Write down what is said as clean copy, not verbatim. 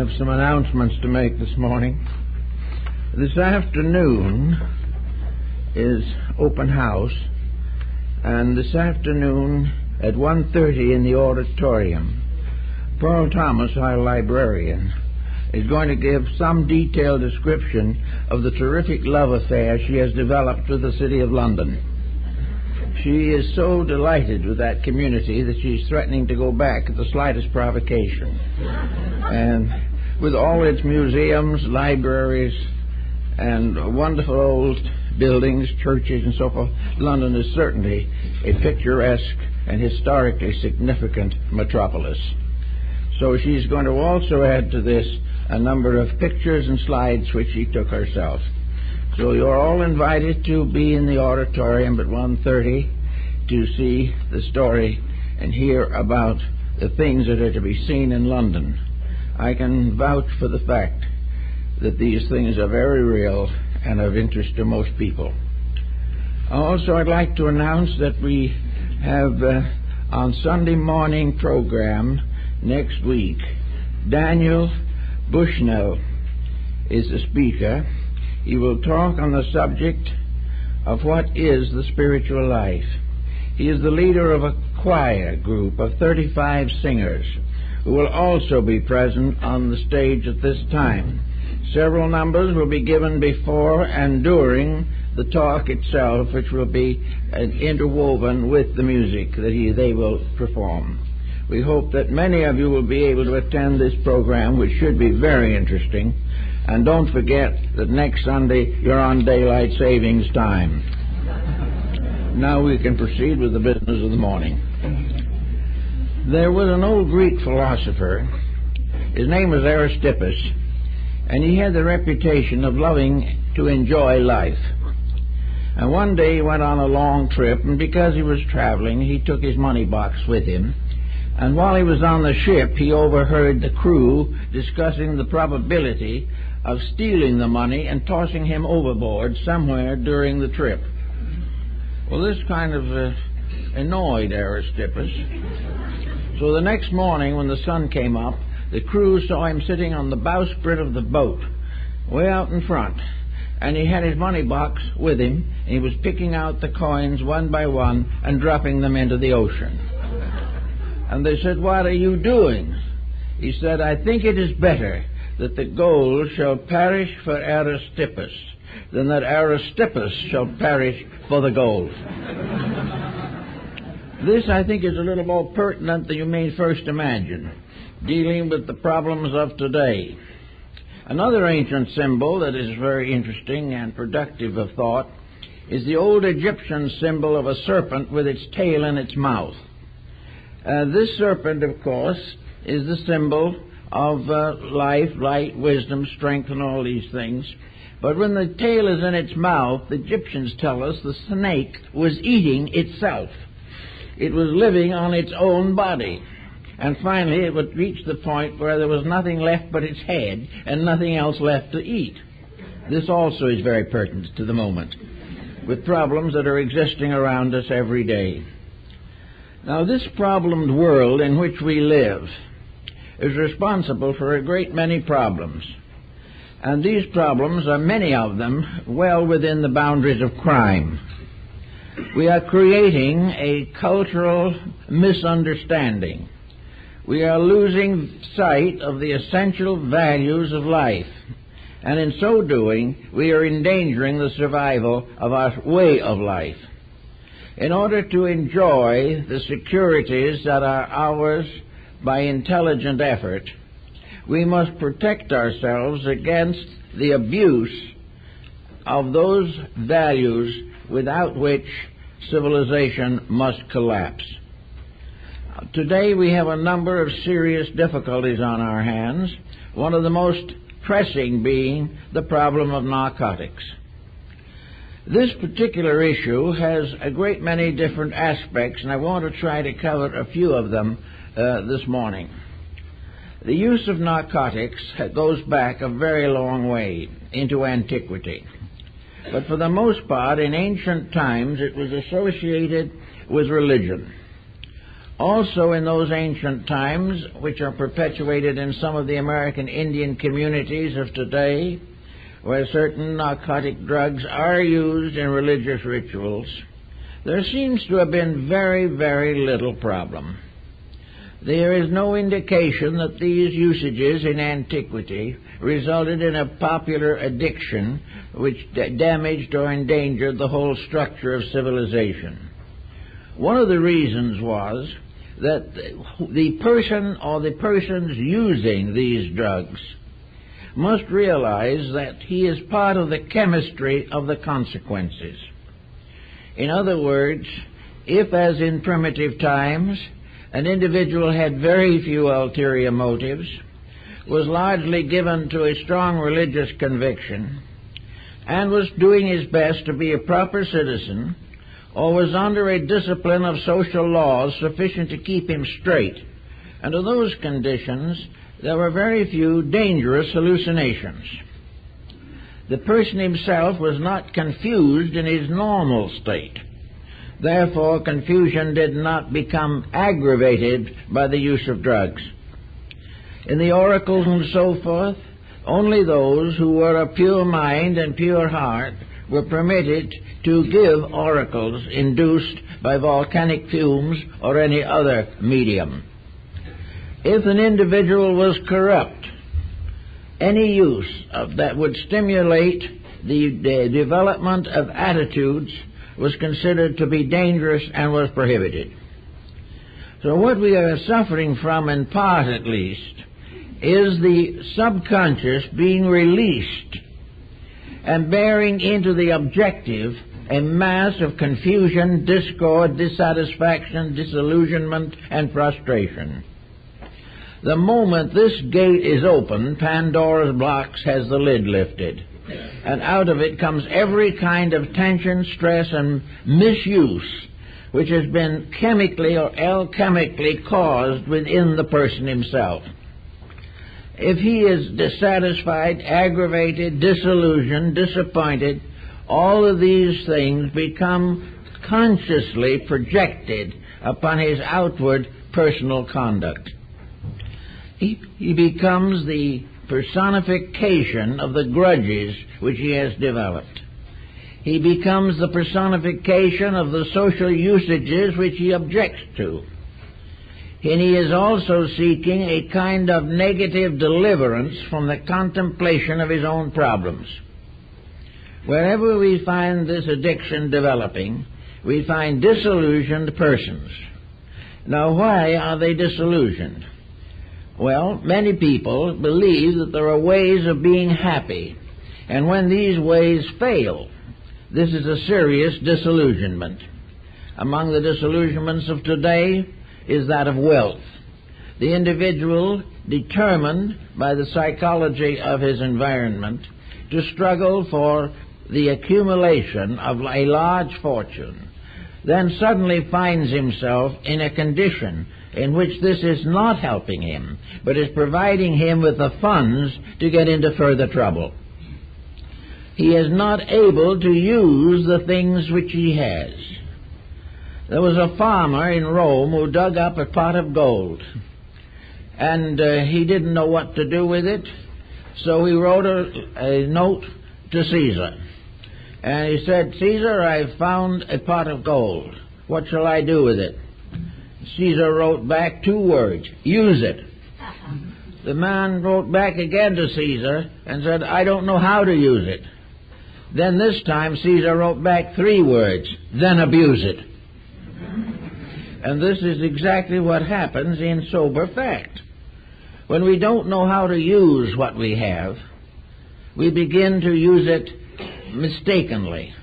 have some announcements to make this morning. This afternoon is open house, and this afternoon at 1:30 in the auditorium, Pearl Thomas, our librarian, is going to give some detailed description of the terrific love affair she has developed with the City of London. She is so delighted with that community that she's threatening to go back at the slightest provocation. And with all its museums, libraries, and wonderful old buildings, churches, and so forth, London is certainly a picturesque and historically significant metropolis. So she's going to also add to this a number of pictures and slides which she took herself. So you're all invited to be in the auditorium at 1:30 to see the story and hear about the things that are to be seen in London. I can vouch for the fact that these things are very real and of interest to most people. Also, I'd like to announce that we have on Sunday morning program next week, Daniel Bushnell is the speaker. He will talk on the subject of what is the spiritual life. He is the leader of a choir group of 35 singers who will also be present on the stage at this time. Several numbers will be given before and during the talk itself, which will be interwoven with the music that they will perform. We hope that many of you will be able to attend this program, which should be very interesting. And don't forget that next Sunday you're on daylight savings time. Now we can proceed with the business of the morning. There was an old Greek philosopher. His name was Aristippus, and he had the reputation of loving to enjoy life. And one day he went on a long trip, and because he was traveling, he took his money box with him. And while he was on the ship, he overheard the crew discussing the probability of stealing the money and tossing him overboard somewhere during the trip. Well, this kind of annoyed Aristippus. So the next morning when the sun came up, the crew saw him sitting on the bowsprit of the boat, way out in front. And he had his money box with him, and he was picking out the coins one by one and dropping them into the ocean. And they said, "What are you doing?" He said, "I think it is better that the gold shall perish for Aristippus than that Aristippus shall perish for the gold." This, I think, is a little more pertinent than you may first imagine, dealing with the problems of today. Another ancient symbol that is very interesting and productive of thought is the old Egyptian symbol of a serpent with its tail in its mouth. This serpent, of course, is the symbol of life, light, wisdom, strength, and all these things. But when the tail is in its mouth, the Egyptians tell us the snake was eating itself. It was living on its own body. And finally it would reach the point where there was nothing left but its head and nothing else left to eat. This also is very pertinent to the moment, with problems that are existing around us every day. Now, this problemed world in which we live is responsible for a great many problems. And these problems are, many of them, well within the boundaries of crime. We are creating a cultural misunderstanding. We are losing sight of the essential values of life. And in so doing, we are endangering the survival of our way of life. In order to enjoy the securities that are ours by intelligent effort, we must protect ourselves against the abuse of those values without which civilization must collapse. Today we have a number of serious difficulties on our hands, one of the most pressing being the problem of narcotics. This particular issue has a great many different aspects, and I want to try to cover a few of them this morning. The use of narcotics goes back a very long way into antiquity. But for the most part, in ancient times, it was associated with religion. Also in those ancient times, which are perpetuated in some of the American Indian communities of today, where certain narcotic drugs are used in religious rituals, there seems to have been very, very little problem. There is no indication that these usages in antiquity resulted in a popular addiction which damaged or endangered the whole structure of civilization. One of the reasons was that the person or the persons using these drugs must realize that he is part of the chemistry of the consequences. In other words, if, as in primitive times, an individual had very few ulterior motives, was largely given to a strong religious conviction, and was doing his best to be a proper citizen, or was under a discipline of social laws sufficient to keep him straight, under those conditions there were very few dangerous hallucinations. The person himself was not confused in his normal state. Therefore, confusion did not become aggravated by the use of drugs. In the oracles and so forth, only those who were of pure mind and pure heart were permitted to give oracles induced by volcanic fumes or any other medium. If an individual was corrupt, any use of that would stimulate the development of attitudes was considered to be dangerous and was prohibited. So what we are suffering from, in part at least, is the subconscious being released and bearing into the objective a mass of confusion, discord, dissatisfaction, disillusionment, and frustration. The moment this gate is opened, Pandora's box has the lid lifted, and out of it comes every kind of tension, stress, and misuse which has been chemically or alchemically caused within the person himself. If he is dissatisfied, aggravated, disillusioned, disappointed, all of these things become consciously projected upon his outward personal conduct. He becomes the personification of the grudges which he has developed. He becomes the personification of the social usages which he objects to. And he is also seeking a kind of negative deliverance from the contemplation of his own problems. Wherever we find this addiction developing, we find disillusioned persons. Now, why are they disillusioned? Well, many people believe that there are ways of being happy, and when these ways fail, this is a serious disillusionment. Among the disillusionments of today is that of wealth. The individual, determined by the psychology of his environment to struggle for the accumulation of a large fortune, then suddenly finds himself in a condition in which this is not helping him, but is providing him with the funds to get into further trouble. He is not able to use the things which he has. There was a farmer in Rome who dug up a pot of gold, and he didn't know what to do with it, so he wrote a note to Caesar. And he said, "Caesar, I've found a pot of gold. What shall I do with it?" Caesar wrote back 2 words, "Use it." The man wrote back again to Caesar and said, "I don't know how to use it." Then this time Caesar wrote back 3 words, "Then abuse it." And this is exactly what happens in sober fact. When we don't know how to use what we have, we begin to use it mistakenly.